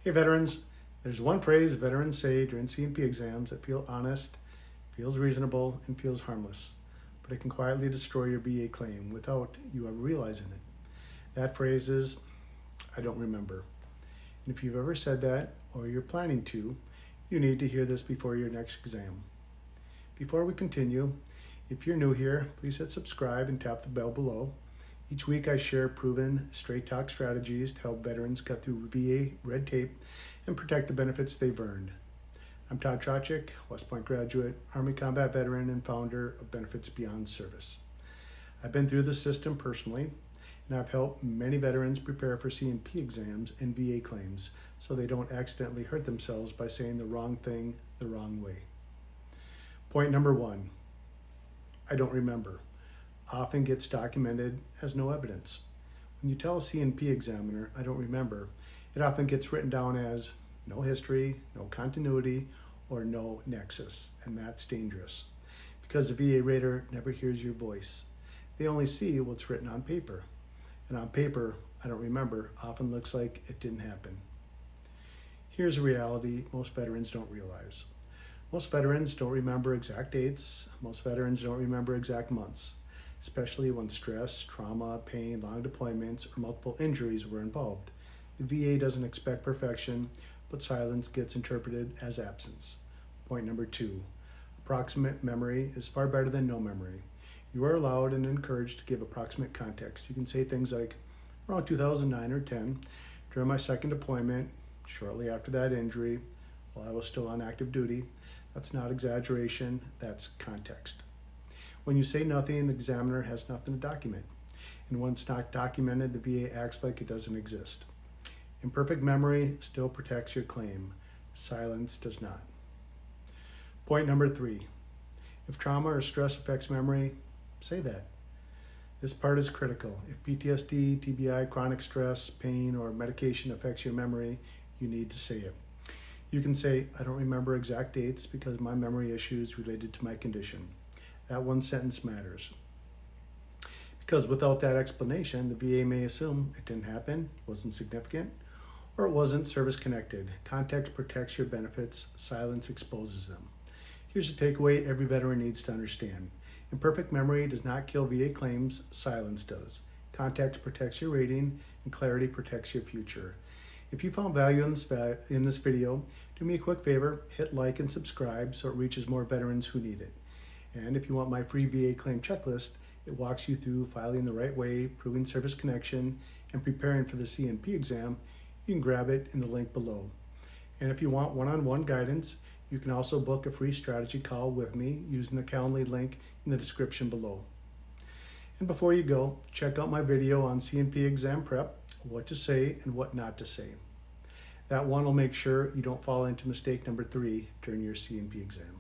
Hey veterans, there's one phrase veterans say during C&P exams that feels honest, feels reasonable, and feels harmless, but it can quietly destroy your VA claim without you ever realizing it. That phrase is, I don't remember. And if you've ever said that, or you're planning to, you need to hear this before your next exam. Before we continue, if you're new here, please hit subscribe and tap the bell below. Each week I share proven straight talk strategies to help veterans cut through VA red tape and protect the benefits they've earned. I'm Todd Traczyk, West Point graduate, Army combat veteran, and founder of Benefits Beyond Service. I've been through the system personally, and I've helped many veterans prepare for C&P exams and VA claims so they don't accidentally hurt themselves by saying the wrong thing the wrong way. Point number 1, I don't remember. Often gets documented as no evidence. When you tell a C&P examiner, I don't remember, it often gets written down as no history, no continuity, or no nexus, and that's dangerous because the VA rater never hears your voice. They only see what's written on paper, and on paper, I don't remember often looks like it didn't happen. Here's a reality most veterans don't realize. Most veterans don't remember exact dates. Most veterans don't remember exact months, especially when stress, trauma, pain, long deployments, or multiple injuries were involved. The VA doesn't expect perfection, but silence gets interpreted as absence. Point number 2, approximate memory is far better than no memory. You are allowed and encouraged to give approximate context. You can say things like, around 2009 or 10, during my second deployment, shortly after that injury, while I was still on active duty. That's not exaggeration, that's context. When you say nothing, the examiner has nothing to document. And when it's not documented, the VA acts like it doesn't exist. Imperfect memory still protects your claim. Silence does not. Point number 3, if trauma or stress affects memory, say that. This part is critical. If PTSD, TBI, chronic stress, pain, or medication affects your memory, you need to say it. You can say, I don't remember exact dates because my memory issues related to my condition. That one sentence matters. Because without that explanation, the VA may assume it didn't happen, wasn't significant, or it wasn't service-connected. Context protects your benefits, silence exposes them. Here's a takeaway every veteran needs to understand. Imperfect memory does not kill VA claims, silence does. Context protects your rating, and clarity protects your future. If you found value in this video, do me a quick favor, hit like and subscribe so it reaches more veterans who need it. And if you want my free VA claim checklist, it walks you through filing the right way, proving service connection, and preparing for the C&P exam. You can grab it in the link below. And if you want one-on-one guidance, you can also book a free strategy call with me using the Calendly link in the description below. And before you go, check out my video on C&P exam prep, what to say and what not to say. That one will make sure you don't fall into mistake number 3 during your C&P exam.